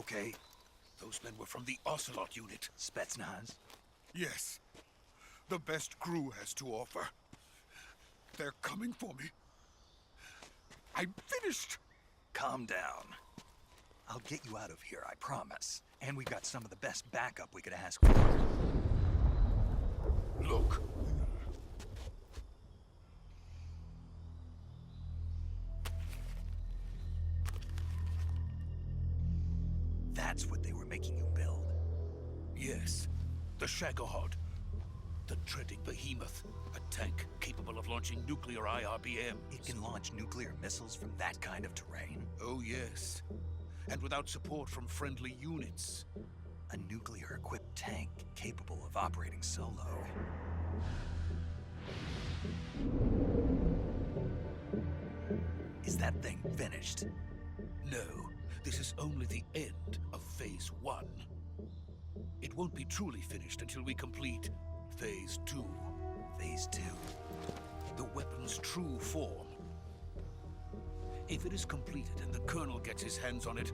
okay? Those men were from the Ocelot unit. Spetsnaz? Yes. The best crew has to offer. They're coming for me. I'm finished! Calm down. I'll get you out of here, I promise. And we've got some of the best backup we could ask for. Look. That's what they were making you build? Yes. The Shagohod. The treading behemoth. A tank capable of launching nuclear IRBMs. It can launch nuclear missiles from that kind of terrain? Oh, yes. And without support from friendly units. A nuclear-equipped tank capable of operating solo. Is that thing finished? No. This is only the end of Phase 1. It won't be truly finished until we complete Phase 2. Phase 2? The weapon's true form. If it is completed and the Colonel gets his hands on it,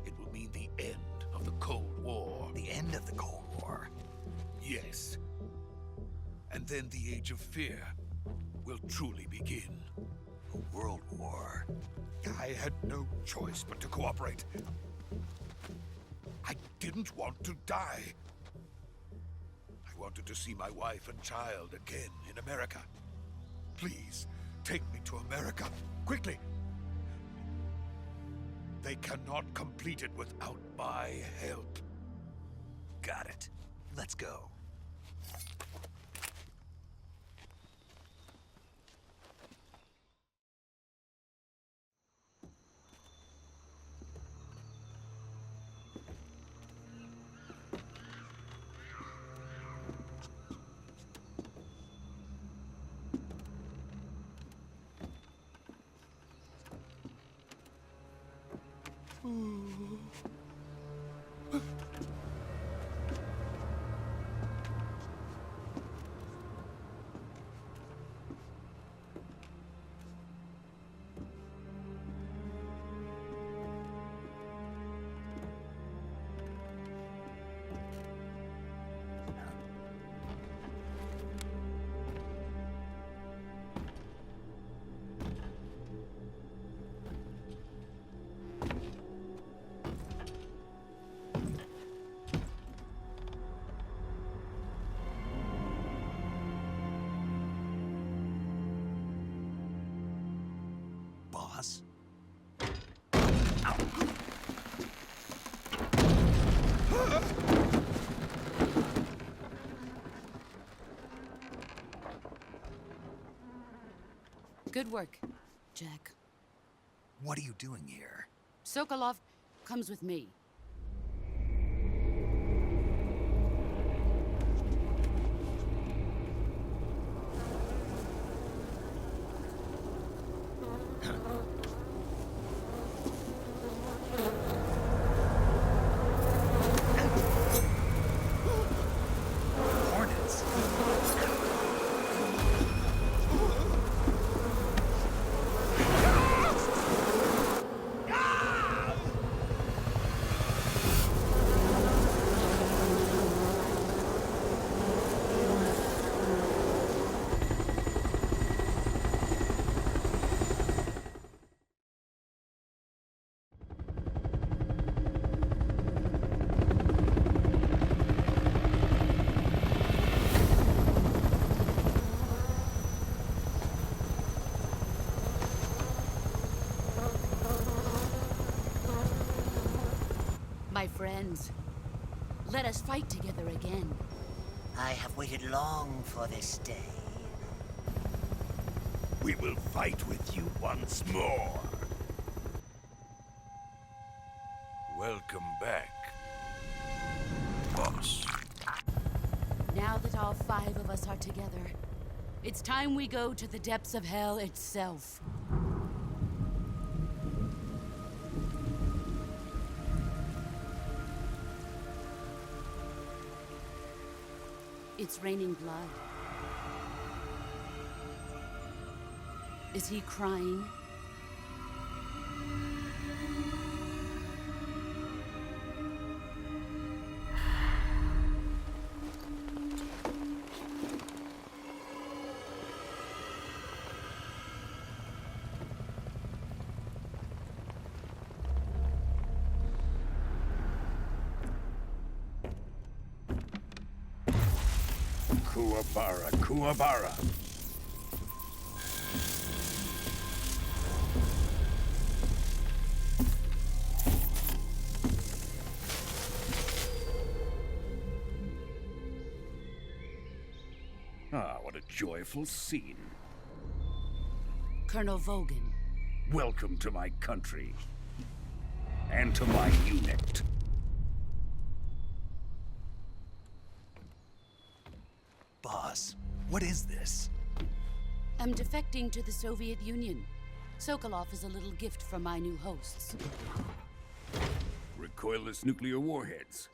it will mean the end of the Cold War. The end of the Cold War? Yes. And then the Age of Fear will truly begin. A world war? I had no choice but to cooperate. I didn't want to die. I wanted to see my wife and child again in America. Please, take me to America, quickly. They cannot complete it without my help. Got it. Let's go. Boss? Good work, Jack. What are you doing here? Sokolov comes with me. Hornets? My friends, let us fight together again. I have waited long for this day. We will fight with you once more. Welcome back, boss. Now that all 5 of us are together, it's time we go to the depths of hell itself. It's raining blood. Is he crying? Kuwabara, Kuwabara. Ah, what a joyful scene. Colonel Vogan. Welcome to my country. And to my unit. Boss, what is this? I'm defecting to the Soviet Union. Sokolov is a little gift from my new hosts. Recoilless nuclear warheads.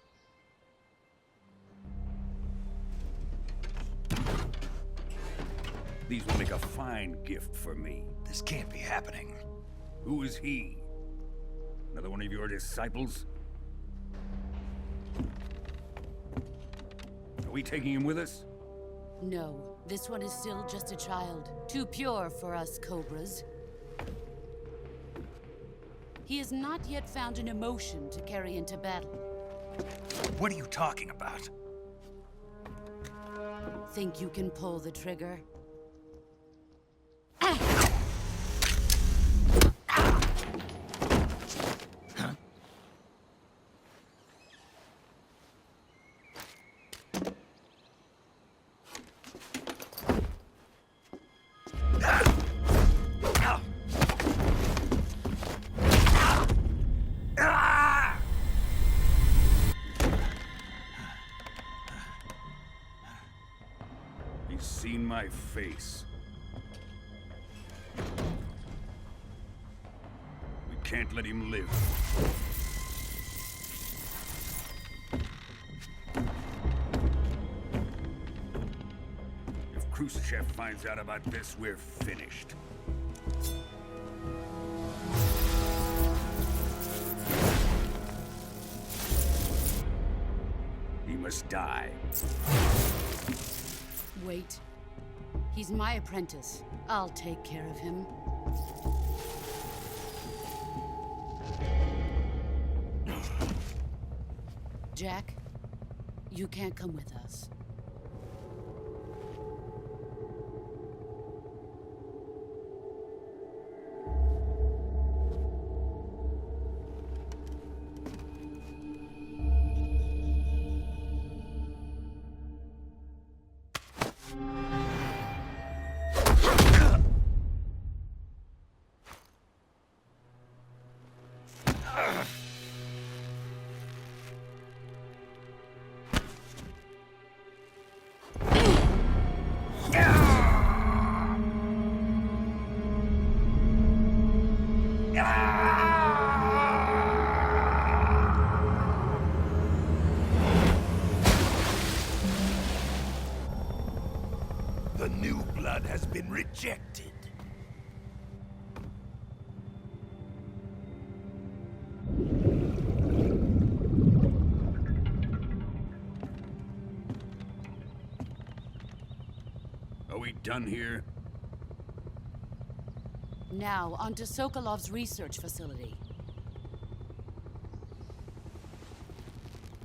These will make a fine gift for me. This can't be happening. Who is he? Another one of your disciples? Are we taking him with us? No, this one is still just a child. Too pure for us Cobras. He has not yet found an emotion to carry into battle. What are you talking about? Think you can pull the trigger? He's seen my face. We can't let him live. If Khrushchev finds out about this, we're finished. He must die. Wait. He's my apprentice. I'll take care of him. Jack, you can't come with us. The new blood has been rejected. Are we done here? Now, onto Sokolov's research facility.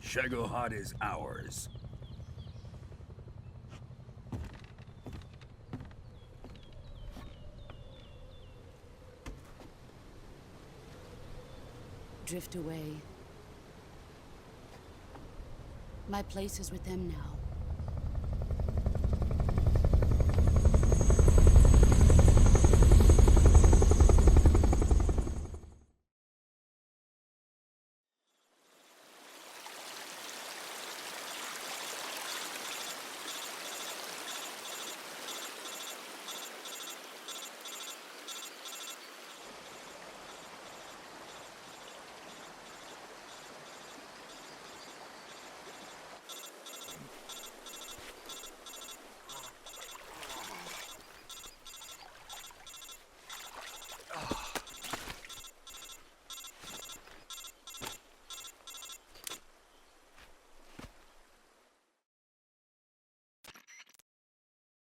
Shagohod is ours. Drift away. My place is with them now.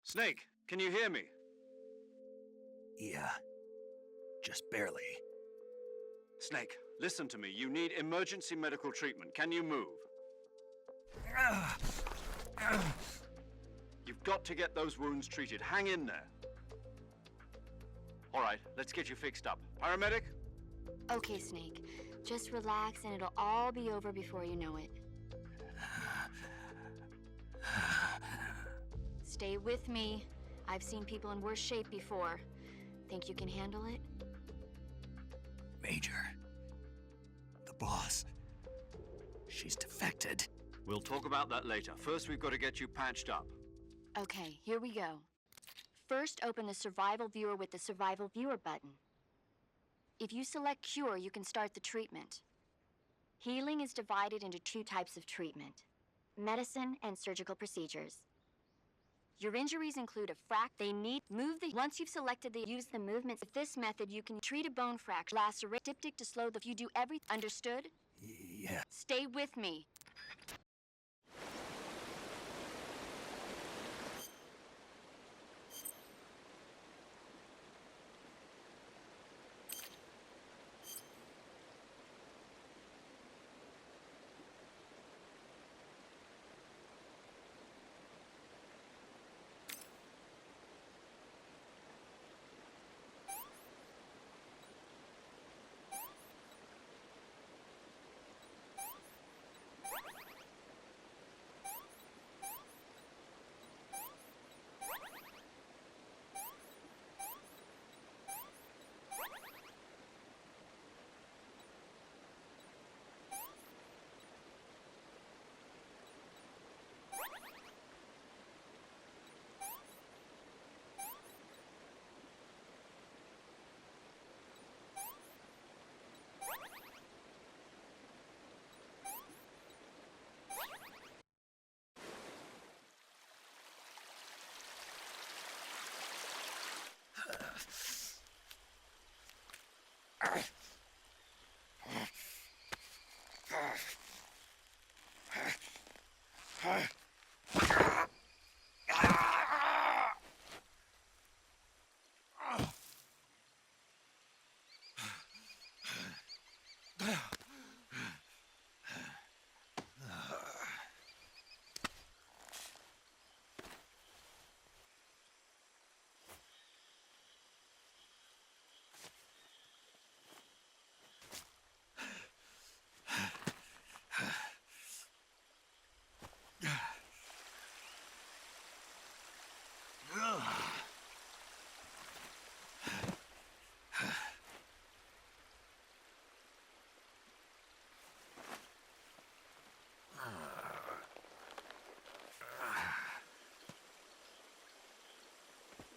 Snake, can you hear me? Yeah. Just barely. Snake, listen to me. You need emergency medical treatment. Can you move? You've got to get those wounds treated. Hang in there. All right, let's get you fixed up. Paramedic? Okay, Snake. Just relax and it'll all be over before you know it. Stay with me. I've seen people in worse shape before. Think you can handle it? Major. The boss. She's defected. We'll talk about that later. First, we've got to get you patched up. Okay, here we go. First, open the Survival Viewer with the Survival Viewer button. If you select Cure, you can start the treatment. Healing is divided into 2 types of treatment: medicine and surgical procedures. Your injuries include a they need once you've selected use the movements. With this method, you can treat a bone fracture, lacerate, diptych to slow you do everything. Understood? Yeah. Stay with me.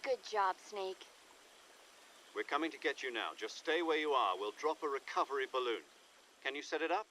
Good job, Snake. We're coming to get you now. Just stay where you are. We'll drop a recovery balloon. Can you set it up?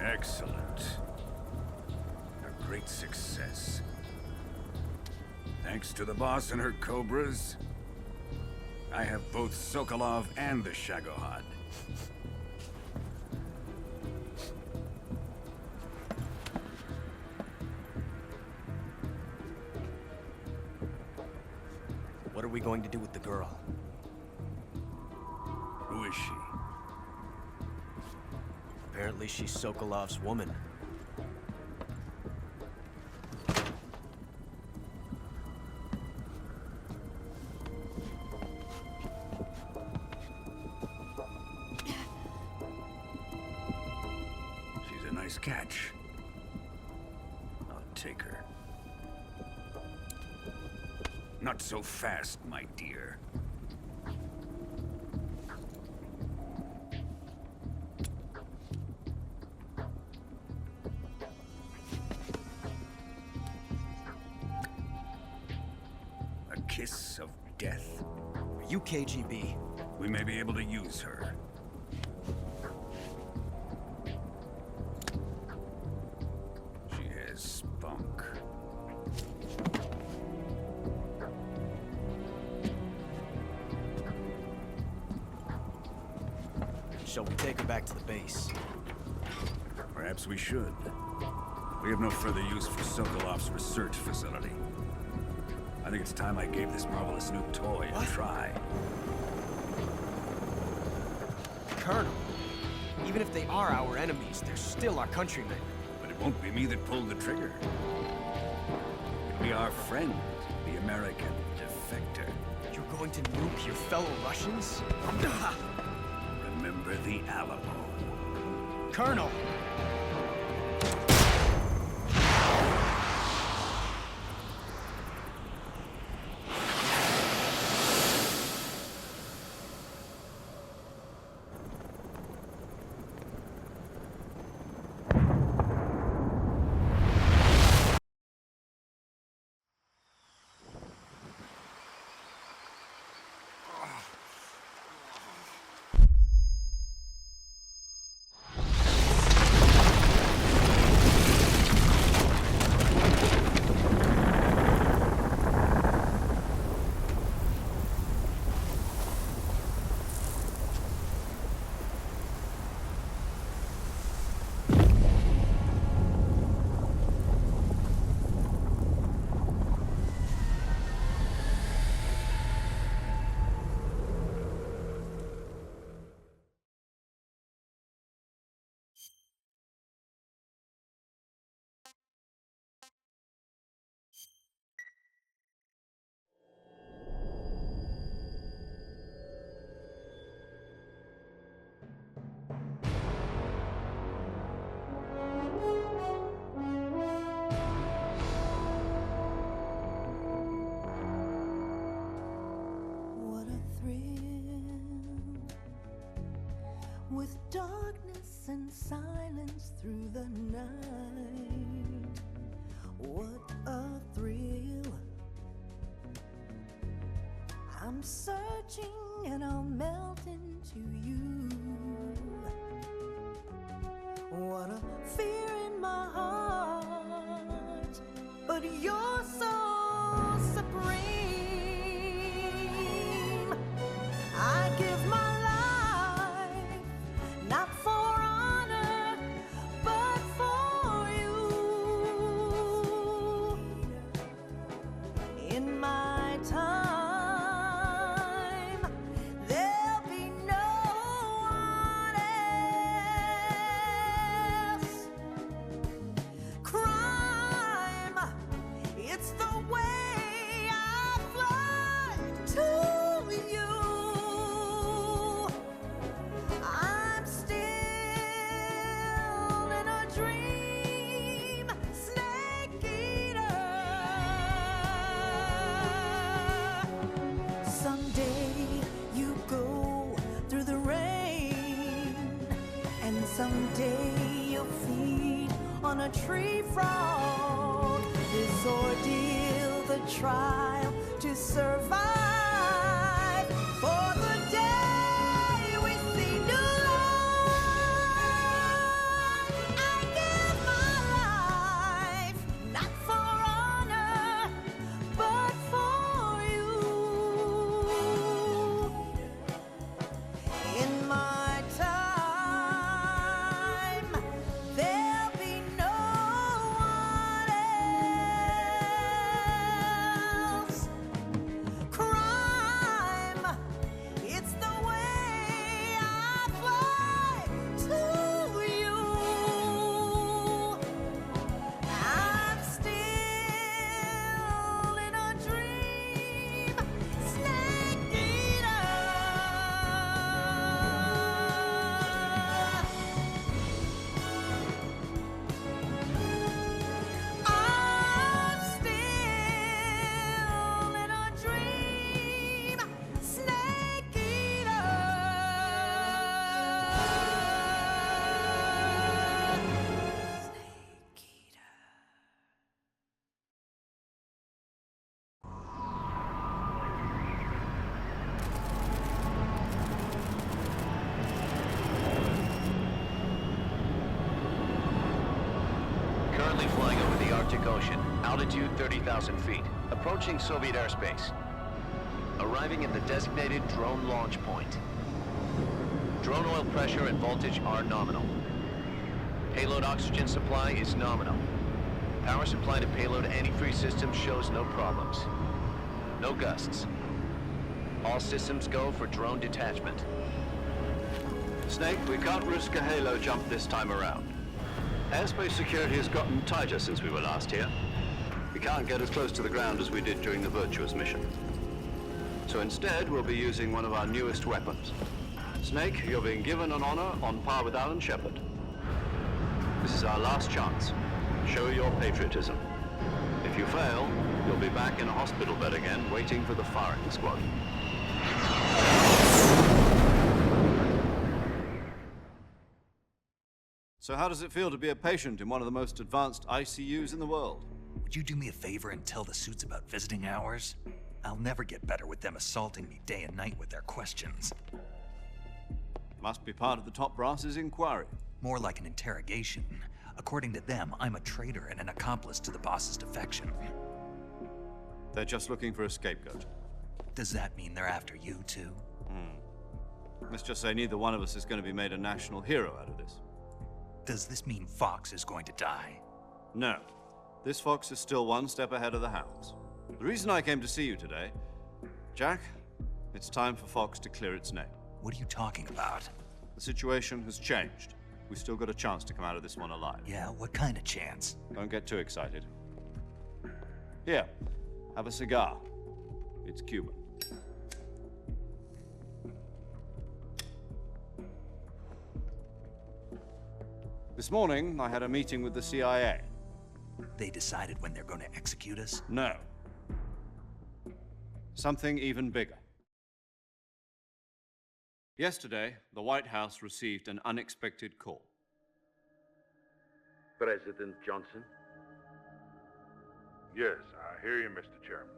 Excellent. A great success. Thanks to the boss and her cobras, I have both Sokolov and the Shagohod. What are we going to do with the girl? Who is she? Apparently she's Sokolov's woman. She's a nice catch. I'll take her. Not so fast, my dear. A kiss of death? Are you KGB? We may be able to use her. She has spunk. Shall we take her back to the base? Perhaps we should. We have no further use for Sokolov's research facility. I think it's time I gave this marvelous new toy a try. Colonel, even if they are our enemies, they're still our countrymen. But it won't be me that pulled the trigger. It'll be our friend, the American defector. You're going to nuke your fellow Russians? Remember the Alamo. Colonel! With darkness and silence through the night, what a thrill. I'm searching and I'll melt into you. What a fear in my heart, but you're so supreme. I give my not for honor, but for you. In my time, there'll be no one else. Crime, it's the way I fly to you. I'm still in a dream, snake eater. Someday you go through the rain, and someday you'll feed on a tree frog. This ordeal, the trial to survive for the day we see new light. I Currently flying over the Arctic Ocean, altitude 30,000 feet, approaching Soviet airspace. Arriving at the designated drone launch point. Drone oil pressure and voltage are nominal. Payload oxygen supply is nominal. Power supply to payload antifreeze systems shows no problems. No gusts. All systems go for drone detachment. Snake, we can't risk a halo jump this time around. Airspace security has gotten tighter since we were last here. We can't get as close to the ground as we did during the Virtuous mission. So instead, we'll be using one of our newest weapons. Snake, you're being given an honor on par with Alan Shepard. This is our last chance. Show your patriotism. If you fail, you'll be back in a hospital bed again, waiting for the firing squad. So how does it feel to be a patient in one of the most advanced ICUs in the world? Would you do me a favor and tell the suits about visiting hours? I'll never get better with them assaulting me day and night with their questions. Must be part of the top brass's inquiry. More like an interrogation. According to them, I'm a traitor and an accomplice to the boss's defection. They're just looking for a scapegoat. Does that mean they're after you, too? Let's just say neither one of us is going to be made a national hero out of this. Does this mean Fox is going to die? No. This fox is still one step ahead of the hounds. The reason I came to see you today, Jack, it's time for Fox to clear its name. What are you talking about? The situation has changed. We've still got a chance to come out of this one alive. Yeah, what kind of chance? Don't get too excited. Here, have a cigar. It's Cuban. This morning, I had a meeting with the CIA. They decided when they're going to execute us? No. Something even bigger. Yesterday, the White House received an unexpected call. President Johnson? Yes, I hear you, Mr. Chairman.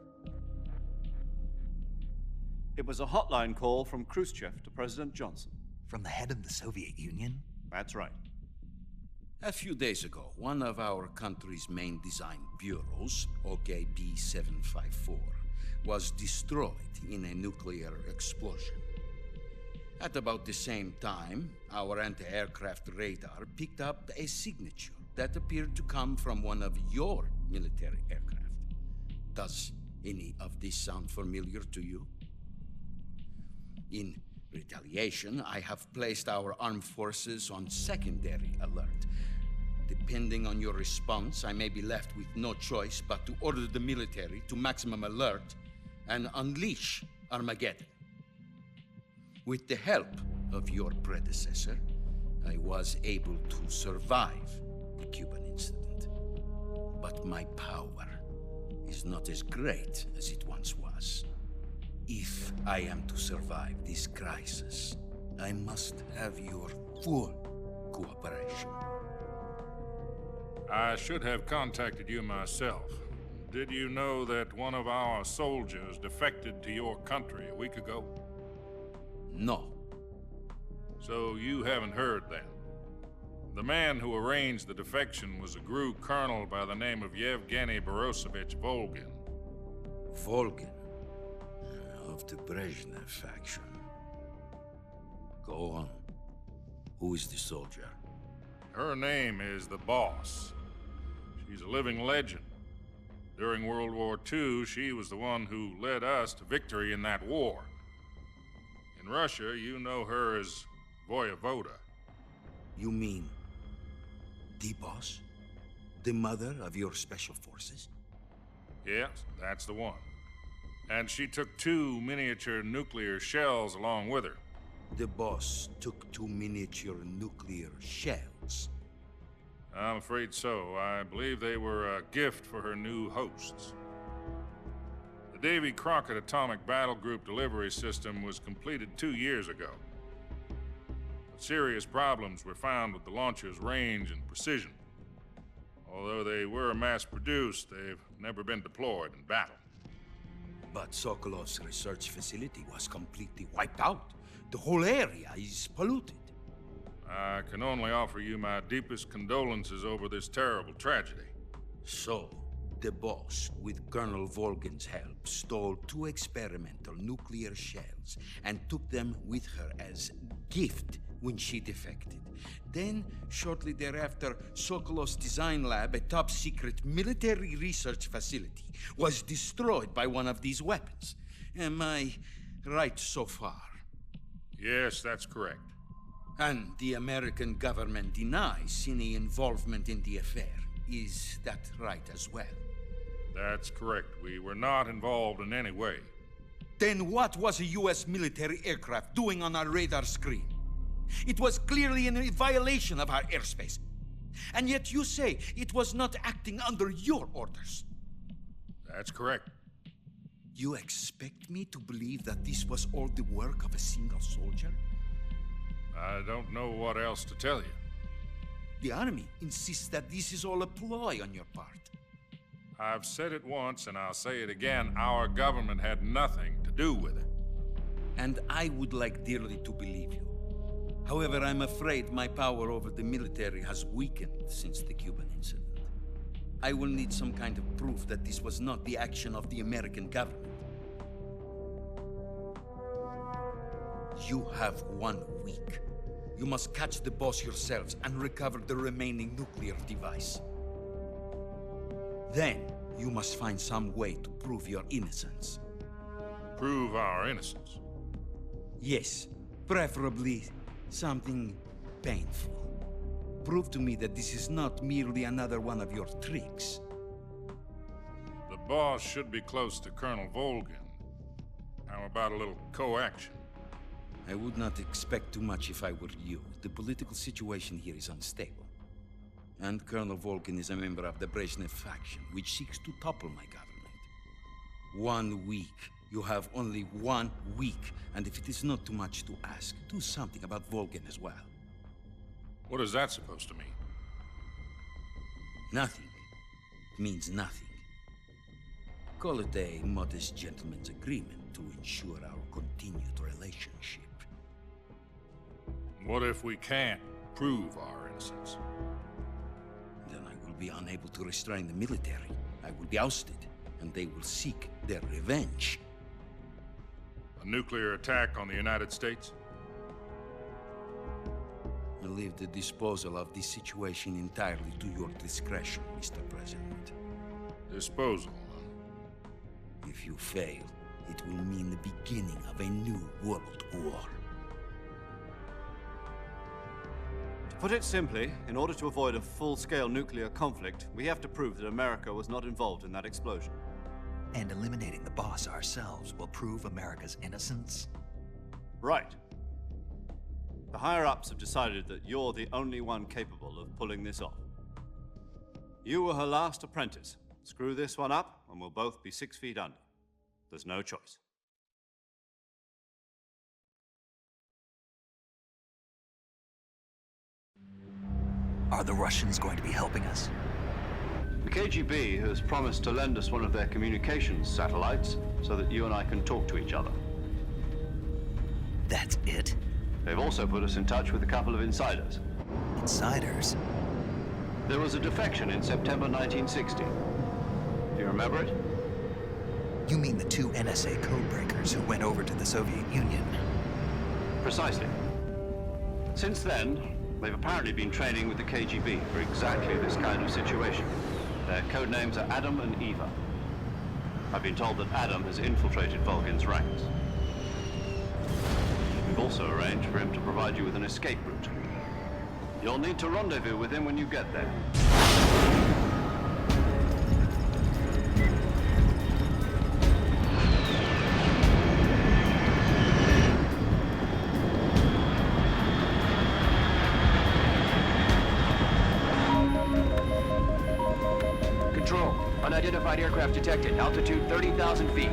It was a hotline call from Khrushchev to President Johnson. From the head of the Soviet Union? That's right. A few days ago, one of our country's main design bureaus, OKB 754, was destroyed in a nuclear explosion. At about the same time, our anti-aircraft radar picked up a signature that appeared to come from one of your military aircraft. Does any of this sound familiar to you? In retaliation, I have placed our armed forces on secondary alert. Depending on your response, I may be left with no choice but to order the military to maximum alert and unleash Armageddon. With the help of your predecessor, I was able to survive the Cuban incident. But my power is not as great as it once was. If I am to survive this crisis, I must have your full cooperation. I should have contacted you myself. Did you know that one of our soldiers defected to your country a week ago? No. So you haven't heard then. The man who arranged the defection was a GRU colonel by the name of Yevgeny Borosovich Volgin. Volgin? Of the Brezhnev faction. Go on. Who is the soldier? Her name is the Boss. She's a living legend. During World War II, she was the one who led us to victory in that war. In Russia, you know her as Voyevoda. You mean the Boss? The mother of your special forces? Yes, that's the one. And she took 2 miniature nuclear shells along with her. The Boss took 2 miniature nuclear shells? I'm afraid so. I believe they were a gift for her new hosts. The Davy Crockett Atomic Battle Group delivery system was completed 2 years ago. But serious problems were found with the launcher's range and precision. Although they were mass-produced, they've never been deployed in battle. But Sokolov's research facility was completely wiped out. The whole area is polluted. I can only offer you my deepest condolences over this terrible tragedy. So, the boss, with Colonel Volgin's help, stole 2 experimental nuclear shells and took them with her as gift when she defected. Then, shortly thereafter, Sokolov's design lab, a top-secret military research facility, was destroyed by one of these weapons. Am I right so far? Yes, that's correct. And the American government denies any involvement in the affair. Is that right as well? That's correct. We were not involved in any way. Then what was a U.S. military aircraft doing on our radar screen? It was clearly in violation of our airspace. And yet you say it was not acting under your orders. That's correct. You expect me to believe that this was all the work of a single soldier? I don't know what else to tell you. The Army insists that this is all a ploy on your part. I've said it once, and I'll say it again. Our government had nothing to do with it. And I would like dearly to believe you. However, I'm afraid my power over the military has weakened since the Cuban incident. I will need some kind of proof that this was not the action of the American government. You have 1 week. You must catch the boss yourselves and recover the remaining nuclear device. Then, you must find some way to prove your innocence. Prove our innocence? Yes, preferably something painful. Prove to me that this is not merely another one of your tricks. The boss should be close to Colonel Volgin. How about a little co-action? I would not expect too much if I were you. The political situation here is unstable. And Colonel Volgin is a member of the Brezhnev faction, which seeks to topple my government. 1 week. You have only 1 week. And if it is not too much to ask, do something about Volgin as well. What is that supposed to mean? Nothing. It means nothing. Call it a modest gentleman's agreement to ensure our continued relationship. What if we can't prove our innocence? Then I will be unable to restrain the military. I will be ousted, and they will seek their revenge. A nuclear attack on the United States? I leave the disposal of this situation entirely to your discretion, Mr. President. Disposal, huh? If you fail, it will mean the beginning of a new world war. To put it simply, in order to avoid a full-scale nuclear conflict, we have to prove that America was not involved in that explosion. And eliminating the boss ourselves will prove America's innocence? Right. The higher-ups have decided that you're the only one capable of pulling this off. You were her last apprentice. Screw this one up, and we'll both be 6 feet under. There's no choice. Are the Russians going to be helping us? The KGB has promised to lend us one of their communications satellites so that you and I can talk to each other. That's it? They've also put us in touch with a couple of insiders. Insiders? There was a defection in September 1960. Do you remember it? You mean the 2 NSA codebreakers who went over to the Soviet Union? Precisely. Since then, they've apparently been training with the KGB for exactly this kind of situation. Their code names are Adam and Eva. I've been told that Adam has infiltrated Volgin's ranks. We've also arranged for him to provide you with an escape route. You'll need to rendezvous with him when you get there. Control. Unidentified aircraft detected. Altitude 30,000 feet.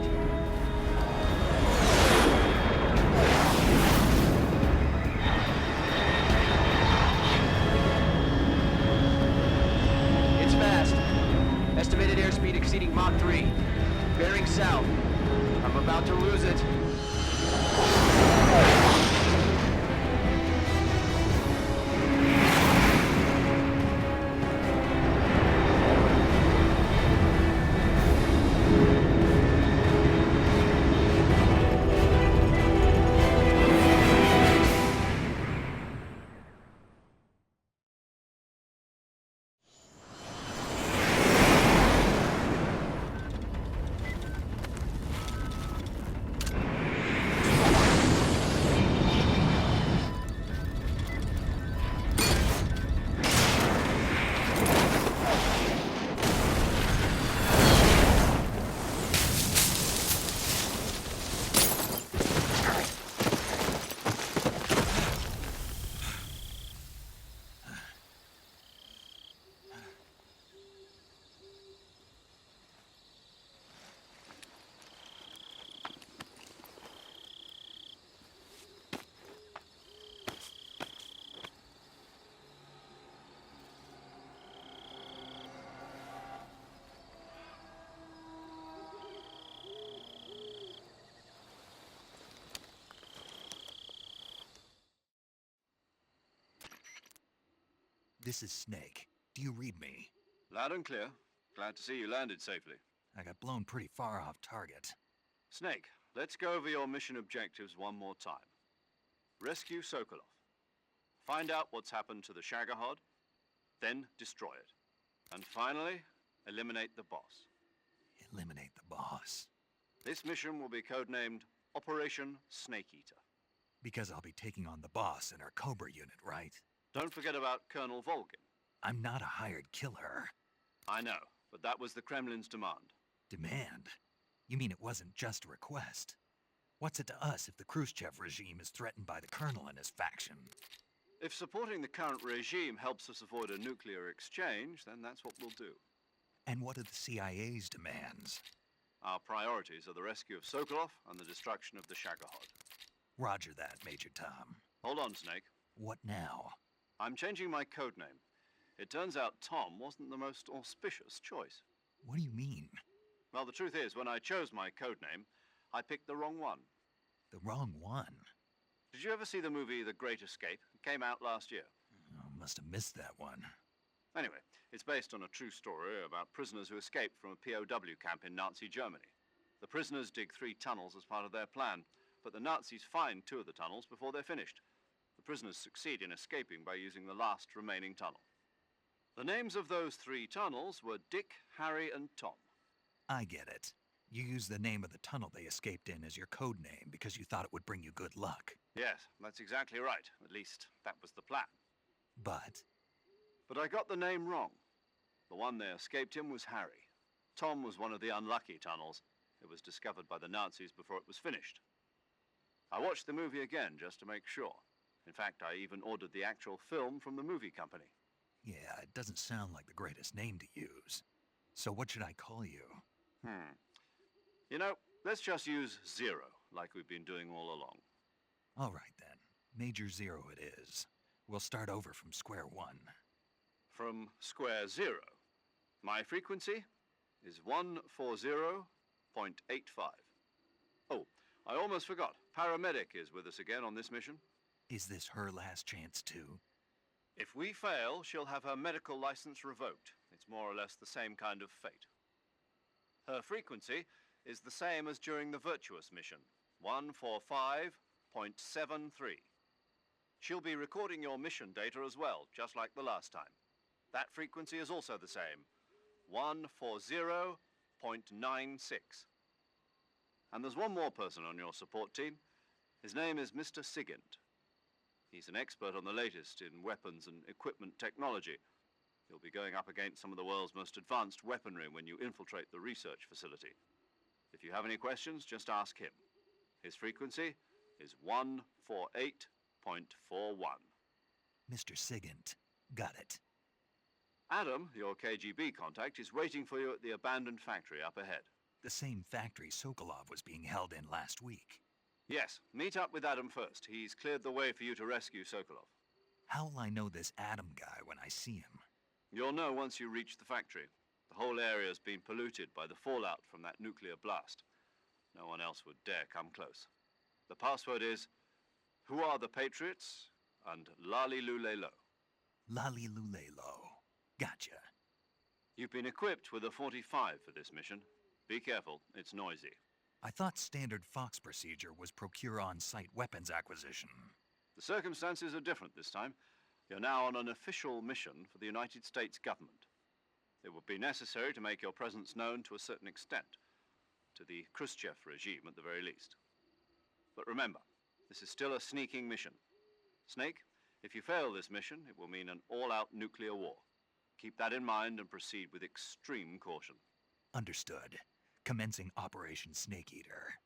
It's fast. Estimated airspeed exceeding Mach 3. Bearing south. I'm about to lose it. This is Snake. Do you read me? Loud and clear. Glad to see you landed safely. I got blown pretty far off target. Snake, let's go over your mission objectives one more time. Rescue Sokolov. Find out what's happened to the Shagohod, then destroy it. And finally, eliminate the boss. Eliminate the boss. This mission will be codenamed Operation Snake Eater. Because I'll be taking on the boss in our Cobra unit, right? Don't forget about Colonel Volgin. I'm not a hired killer. I know, but that was the Kremlin's demand. Demand? You mean it wasn't just a request? What's it to us if the Khrushchev regime is threatened by the Colonel and his faction? If supporting the current regime helps us avoid a nuclear exchange, then that's what we'll do. And what are the CIA's demands? Our priorities are the rescue of Sokolov and the destruction of the Shagohod. Roger that, Major Tom. Hold on, Snake. What now? I'm changing my codename. It turns out Tom wasn't the most auspicious choice. What do you mean? Well, the truth is, when I chose my codename, I picked the wrong one. The wrong one? Did you ever see the movie The Great Escape? It came out last year. Oh, must have missed that one. Anyway, it's based on a true story about prisoners who escaped from a POW camp in Nazi Germany. The prisoners dig 3 tunnels as part of their plan, but the Nazis find 2 of the tunnels before they're finished. The prisoners succeed in escaping by using the last remaining tunnel. The names of those 3 tunnels were Dick, Harry, and Tom. I get it. You used the name of the tunnel they escaped in as your code name because you thought it would bring you good luck. Yes, that's exactly right. At least, that was the plan. But I got the name wrong. The one they escaped in was Harry. Tom was one of the unlucky tunnels. It was discovered by the Nazis before it was finished. I watched the movie again just to make sure. In fact, I even ordered the actual film from the movie company. yeah, it doesn't sound like the greatest name to use. So what should I call you? You know, let's just use Zero, like we've been doing all along. All right, then. Major Zero it is. We'll start over from square one. From square 0. My frequency is 140.85. Oh, I almost forgot. Paramedic is with us again on this mission. Is this her last chance, too? If we fail, she'll have her medical license revoked. It's more or less the same kind of fate. Her frequency is the same as during the Virtuous mission, 145.73. She'll be recording your mission data as well, just like the last time. That frequency is also the same, 140.96. And there's one more person on your support team. His name is Mr. Sigint. He's an expert on the latest in weapons and equipment technology. You'll be going up against some of the world's most advanced weaponry when you infiltrate the research facility. If you have any questions, just ask him. His frequency is 148.41. Mr. Sigint. Got it. Adam, your KGB contact, is waiting for you at the abandoned factory up ahead. The same factory Sokolov was being held in last week. Yes, meet up with Adam first. He's cleared the way for you to rescue Sokolov. How will I know this Adam guy when I see him? You'll know once you reach the factory. The whole area's been polluted by the fallout from that nuclear blast. No one else would dare come close. The password is, "Who are the Patriots?" and Lali Lule Lo. Lali Lule Lo. Gotcha. You've been equipped with a 45 for this mission. Be careful, it's noisy. I thought standard Fox procedure was procure on-site weapons acquisition. The circumstances are different this time. You're now on an official mission for the United States government. It would be necessary to make your presence known to a certain extent, to the Khrushchev regime at the very least. But remember, this is still a sneaking mission. Snake, if you fail this mission, it will mean an all-out nuclear war. Keep that in mind and proceed with extreme caution. Understood. Commencing Operation Snake Eater.